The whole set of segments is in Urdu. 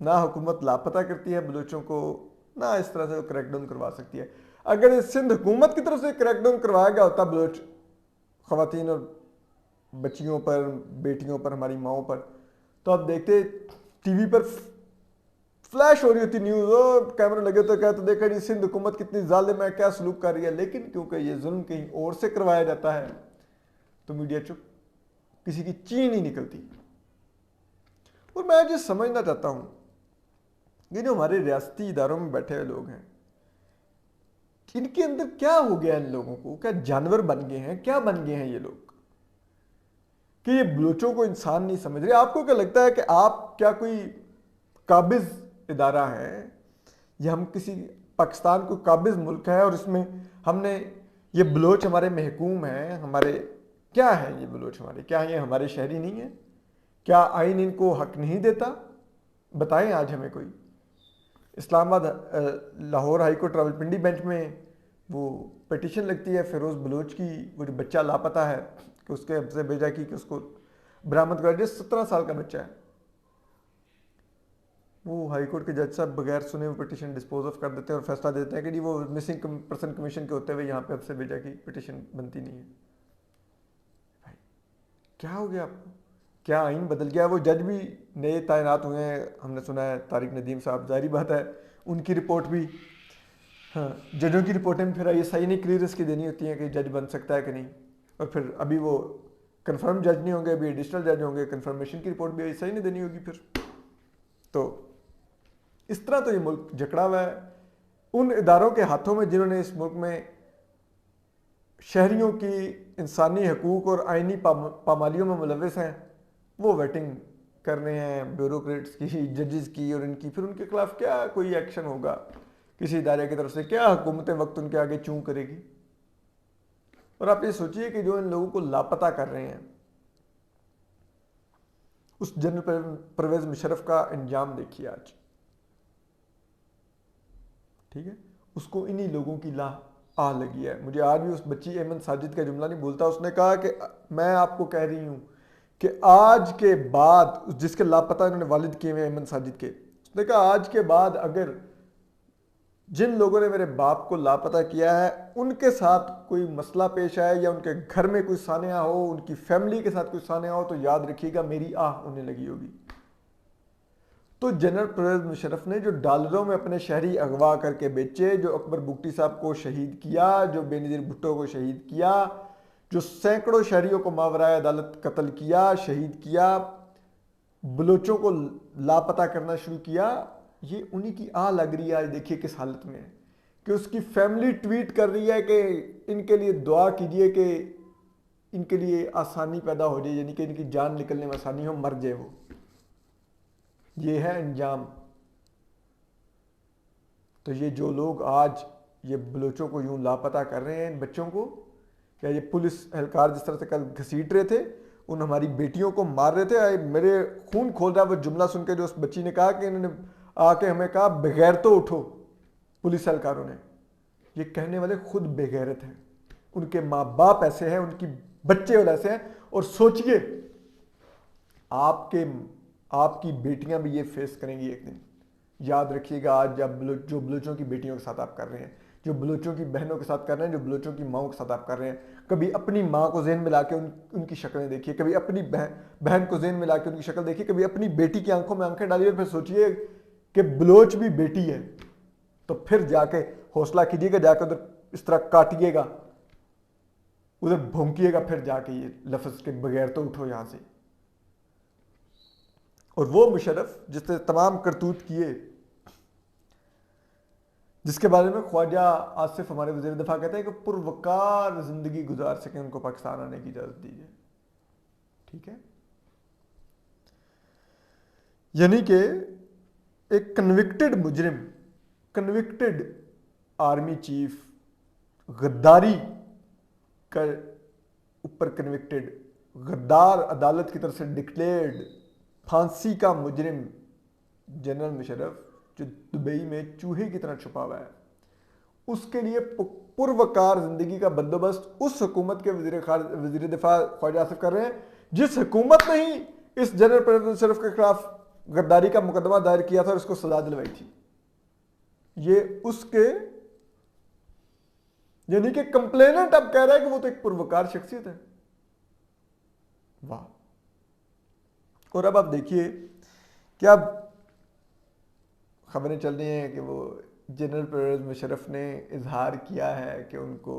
نہ حکومت لاپتہ کرتی ہے بلوچوں کو، نہ اس طرح سے وہ کریک ڈاؤن کروا سکتی ہے۔ اگر سندھ حکومت کی طرف سے کریک ڈاؤن کروایا گیا ہوتا بلوچ خواتین اور بچیوں پر، بیٹیوں پر، ہماری ماؤں پر، تو آپ دیکھتے ٹی وی پر فلیش ہو رہی ہوتی نیوز، اور کیمرے لگے تو کہتے دیکھا جی سندھ حکومت کتنی ظالم ہے، کیا سلوک کر رہی ہے۔ لیکن کیونکہ یہ ظلم کہیں اور سے کروایا جاتا ہے تو میڈیا چپ، کسی کی چین نہیں نکلتی۔ اور میں جو سمجھنا چاہتا ہوں، یہ جو ہمارے ریاستی اداروں میں بیٹھے ہوئے لوگ ہیں، ان کے اندر کیا ہو گیا؟ ان لوگوں کو کیا جانور بن گئے ہیں؟ کیا بن گئے ہیں یہ لوگ کہ یہ بلوچوں کو انسان نہیں سمجھ رہے؟ آپ کو کیا لگتا ہے کہ آپ کیا کوئی قابض ادارہ ہے، یا ہم کسی پاکستان کو قابض ملک ہے اور اس میں ہم نے یہ بلوچ ہمارے محکوم ہیں؟ ہمارے کیا ہے یہ بلوچ؟ ہمارے کیا یہ ہمارے شہری نہیں ہیں؟ کیا آئین ان کو حق نہیں دیتا؟ بتائیں آج ہمیں کوئی۔ اسلام آباد Lahore high court Rawalpindi bench میں وہ پٹیشن لگتی ہے فیروز بلوچ کی، وہ جو بچہ لاپتہ ہے، کہ اس کے ہم سے بھیجا کہ اس کو برآمد کر دیا، 17 سال کا بچہ ہے۔ وہ ہائی کورٹ کے جج صاحب بغیر سنے وہ پٹیشن ڈسپوز آف کر دیتے ہیں اور فیصلہ دیتے ہیں کہ جی وہ مسنگ پرسن کمیشن کے ہوتے ہوئے یہاں پہ اب سے بھیجا کی پٹیشن بنتی نہیں ہے۔ بھائی کیا ہو گیا آپ کو؟ کیا آئین بدل گیا؟ وہ جج بھی نئے تعینات ہوئے ہیں، ہم نے سنا ہے طارق ندیم صاحب، ظاہری بات ہے ان کی رپورٹ بھی، ہاں ججوں کی رپورٹیں بھی پھر آئی ایس آئی نے کلیئرنس کی دینی ہوتی ہیں کہ جج بن سکتا ہے کہ نہیں، اور پھر ابھی وہ کنفرم جج نہیں ہوں گے، ابھی ایڈیشنل جج ہوں گے، کنفرمیشن کی رپورٹ بھی آئی ایس آئی نے دینی ہوگی پھر۔ تو اس طرح تو یہ ملک جکڑا ہوا ہے ان اداروں کے ہاتھوں میں جنہوں نے اس ملک میں شہریوں کی انسانی حقوق اور آئینی پامالیوں میں ملوث ہیں، وہ ویٹنگ کر رہے ہیں بیوروکریٹس کی، ججز کی، اور ان کی پھر ان کے خلاف کیا کوئی ایکشن ہوگا کسی ادارے کی طرف سے؟ کیا حکومت وقت ان کے آگے چوں کرے گی؟ اور آپ یہ سوچئے کہ جو ان لوگوں کو لاپتہ کر رہے ہیں، اس جنرل پرویز مشرف کا انجام دیکھیے آج، ٹھیک ہے؟ اس کو انہی لوگوں کی آہ لگی ہے۔ مجھے آج بھی اس بچی ایمن ساجد کا جملہ نہیں بھولتا، اس نے کہا کہ میں آپ کو کہہ رہی ہوں کہ آج کے بعد، جس کے لاپتہ انہوں نے والد کیے ہوئے ایمن ساجد کے، اس نے کہا آج کے بعد اگر جن لوگوں نے میرے باپ کو لاپتہ کیا ہے ان کے ساتھ کوئی مسئلہ پیش آئے، یا ان کے گھر میں کوئی سانحہ ہو، ان کی فیملی کے ساتھ کوئی سانحہ ہو، تو یاد رکھیے گا میری آہ انہیں لگی ہوگی۔ تو جنرل پرویز مشرف نے جو ڈالروں میں اپنے شہری اغوا کر کے بیچے، جو اکبر بگٹی صاحب کو شہید کیا، جو بے نظیر بھٹو کو شہید کیا، جو سینکڑوں شہریوں کو ماورائے عدالت قتل کیا، شہید کیا، بلوچوں کو لاپتہ کرنا شروع کیا، یہ انہی کی آہ لگ رہی ہے آج۔ دیکھیے کس حالت میں ہے کہ اس کی فیملی ٹویٹ کر رہی ہے کہ ان کے لیے دعا کیجئے کہ ان کے لیے آسانی پیدا ہو جائے، یعنی کہ ان کی جان نکلنے میں آسانی ہو، مر جائے وہ۔ یہ ہے انجام۔ تو یہ جو لوگ آج یہ بلوچوں کو یوں لاپتہ کر رہے ہیں، ان بچوں کو، یا یہ پولیس اہلکار جس طرح سے کل گھسیٹ رہے تھے، ان ہماری بیٹیوں کو مار رہے تھے، میرے خون کھول رہا ہے وہ جملہ سن کے جو اس بچی نے کہا کہ انہوں نے آ کے ہمیں کہا بغیر تو اٹھو، پولیس اہلکاروں نے۔ یہ کہنے والے خود بے غیرت ہیں، ان کے ماں باپ ایسے ہیں، ان کی بچے والے ایسے ہیں، اور سوچئے آپ کی بیٹیاں بھی یہ فیس کریں گی ایک دن۔ یاد رکھیے گا آج جب جو بلوچوں کی بیٹیوں کے ساتھ آپ کر رہے ہیں، جو بلوچوں کی بہنوں کے ساتھ کر رہے ہیں، جو بلوچوں کی ماؤں کے ساتھ آپ کر رہے ہیں، کبھی اپنی ماں کو ذہن میں لا کے ان کی شکلیں دیکھیے، کبھی اپنی بہن کو ذہن میں لا کے ان کی شکل دیکھیے، کبھی اپنی بیٹی کی آنکھوں میں آنکھیں ڈالیے، اور پھر سوچئے کہ بلوچ بھی بیٹی ہے، تو پھر جا کے حوصلہ کیجیے گا، جا کے ادھر اس طرح کاٹیے گا، ادھر بھونکیے گا، پھر جا کے یہ لفظ کے بغیر تو اٹھو یہاں سے۔ اور وہ مشرف جس نے تمام کرتوت کیے، جس کے بارے میں خواجہ آصف ہمارے وزیر دفاع کہتے ہیں کہ پروقار زندگی گزار سکیں، ان کو پاکستان آنے کی اجازت دیجیے، ٹھیک ہے؟ یعنی کہ ایک کنوکٹڈ مجرم، کنوکٹڈ آرمی چیف، غداری کا اوپر کنوکٹڈ، غدار عدالت کی طرف سے ڈکلیئرڈ پھانسی کا مجرم جنرل مشرف، جو دبئی میں چوہے کی طرح چھپا ہوا ہے، اس کے لیے پروقار زندگی کا بندوبست اس حکومت کے وزیر دفاع خواجہ آصف کر رہے ہیں، جس حکومت نے ہی اس جنرل پرویز مشرف کے خلاف غداری کا مقدمہ دائر کیا تھا اور اس کو سزا دلوائی تھی. یہ اس کے یعنی کہ کمپلیننٹ اب کہہ رہا ہے کہ وہ تو ایک پروکار شخصیت ہے. واہ. اور اب آپ دیکھیے کہ اب خبریں چل رہی ہیں کہ وہ جنرل پرویز مشرف نے اظہار کیا ہے کہ ان کو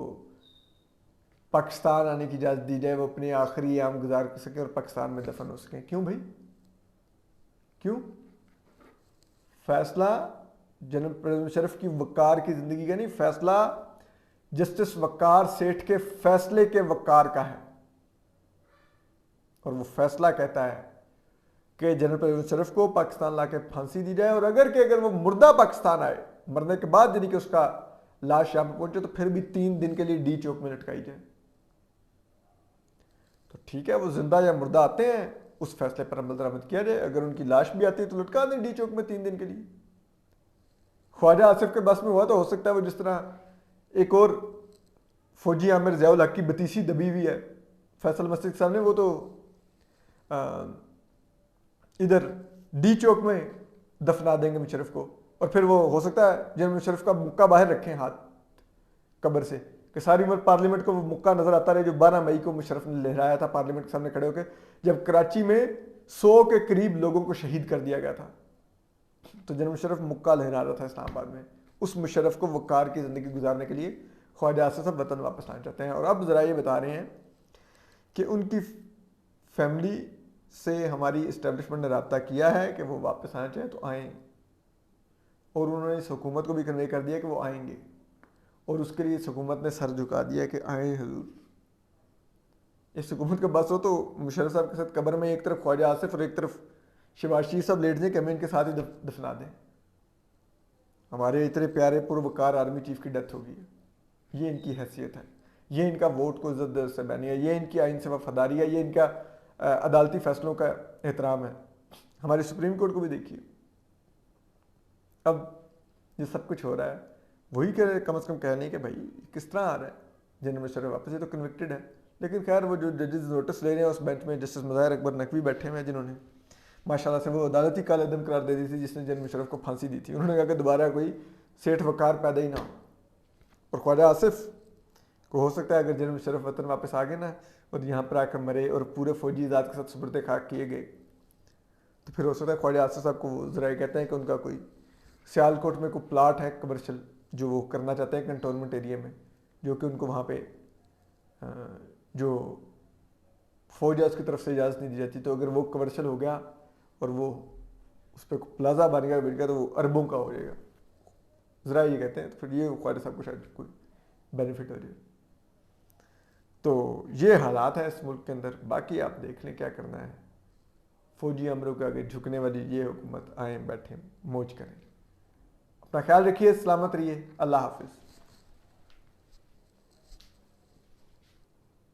پاکستان آنے کی اجازت دی جائے, وہ اپنی آخری ایام گزار سکیں اور پاکستان میں دفن ہو سکیں. کیوں بھائی, کیوں؟ فیصلہ جنرل پرویز مشرف کی وقار کی زندگی کا نہیں, فیصلہ جسٹس وقار سیٹھ کے فیصلے کے وقار کا ہے. اور وہ فیصلہ کہتا ہے کہ جنرل پرویز مشرف کو پاکستان لا کے پھانسی دی جائے, اور اگر وہ مردہ پاکستان آئے, مرنے کے بعد یعنی کہ اس کا لاش یہاں پہ پہنچے, تو پھر بھی 3 دن کے لیے ڈی چوک میں لٹکائی جائے. تو ٹھیک ہے, وہ زندہ یا مردہ آتے ہیں, اس فیصلے پر عمل درآمد کیا جائے. اگر ان کی لاش بھی آتی ہے تو لٹکا دیں ڈی چوک میں 3 دن کے لیے. خواجہ آصف کے بس میں ہوا تو ہو سکتا ہے وہ جس طرح ایک اور فوجی عامر ضیاء الحق کی بتیسی دبی ہوئی ہے فیصل مسجد کے سامنے, وہ تو ادھر ڈی چوک میں دفنا دیں گے مشرف کو, اور پھر وہ ہو سکتا ہے جنرل مشرف کا مکہ باہر رکھیں ہاتھ قبر سے, کہ ساری عمر پارلیمنٹ کو وہ مکہ نظر آتا رہے جو 12 مئی کو مشرف نے لہرایا تھا پارلیمنٹ کے سامنے کھڑے ہو کے, جب کراچی میں 100 کے قریب لوگوں کو شہید کر دیا گیا تھا. تو جنرل مشرف مکہ لہرا رہا تھا اسلام آباد میں. اس مشرف کو وقار کی زندگی گزارنے کے لیے خواجہ آصف صاحب وطن واپس آنا چاہتے ہیں. اور اب ذرا یہ بتا رہے ہیں کہ ان کی فیملی سے ہماری اسٹیبلشمنٹ نے رابطہ کیا ہے کہ وہ واپس آنا چاہیں تو آئیں, اور انہوں نے اس حکومت کو بھی کنوے کر دیا کہ وہ آئیں گے, اور اس کے لیے اس حکومت نے سر جھکا دیا کہ آئیں حضور. اس حکومت کا بس ہو تو مشرف صاحب کے ساتھ قبر میں ایک طرف خواجہ آصف اور ایک طرف شہباز شریف صاحب لیٹ جائیں کہ ہمیں ان کے ساتھ ہی دفنا دیں. ہمارے اتنے پیارے پروکار آرمی چیف کی ڈیتھ ہوگی. یہ ان کی حیثیت ہے, یہ ان کا ووٹ کو عزت سے بینی ہے, یہ ان کی آئین سے وفاداری ہے, یہ ان کا عدالتی فیصلوں کا احترام ہے. ہمارے سپریم کورٹ کو بھی دیکھیے, اب یہ سب کچھ ہو رہا ہے, وہی کم از کم کہنے کہ بھائی کس طرح آ رہا ہے جنرل مشرف واپس, یہ تو کنوکٹڈ ہے. لیکن خیر وہ جو ججز نوٹس لے رہے ہیں اس بینچ میں جسٹس مظاہر اکبر نقوی بیٹھے ہوئے ہیں, جنہوں نے ماشاءاللہ سے وہ عدالتی کالے دم قرار دے دی تھی جس نے جنرل مشرف کو پھانسی دی تھی. انہوں نے کہا کہ دوبارہ کوئی سیٹھ وقار پیدا ہی نہ ہو. اور خواجہ آصف کو ہو سکتا ہے اگر جنرل مشرف وطن واپس آ گئے نا اور یہاں پر آ کر مرے اور پورے فوجی ذات کے ساتھ سپرد خاک کیے گئے, تو پھر ہو سکتا ہے خواجہ آصف صاحب کو ذرا یہ کہتے ہیں کہ ان کا کوئی سیالکوٹ میں کوئی پلاٹ ہے کمرشل جو وہ کرنا چاہتے ہیں کنٹونمنٹ ایریا میں, جو کہ ان کو وہاں پہ جو فوج ہے اس کی طرف سے اجازت نہیں دی جاتی. تو اگر وہ کمرشل ہو گیا اور وہ اس پہ پلازا بن گیا بن گیا تو وہ اربوں کا ہو جائے گا, ذرا یہ کہتے ہیں. تو پھر یہ خواجہ صاحب کو شاید کوئی بینیفٹ ہو جائے. تو یہ حالات ہیں اس ملک کے اندر. باقی آپ دیکھ لیں کیا کرنا ہے. فوجی امروں کے آگے جھکنے والی یہ حکومت, آئیں بیٹھیں موج کریں. اپنا خیال رکھیے, سلامت رہیے, اللہ حافظ.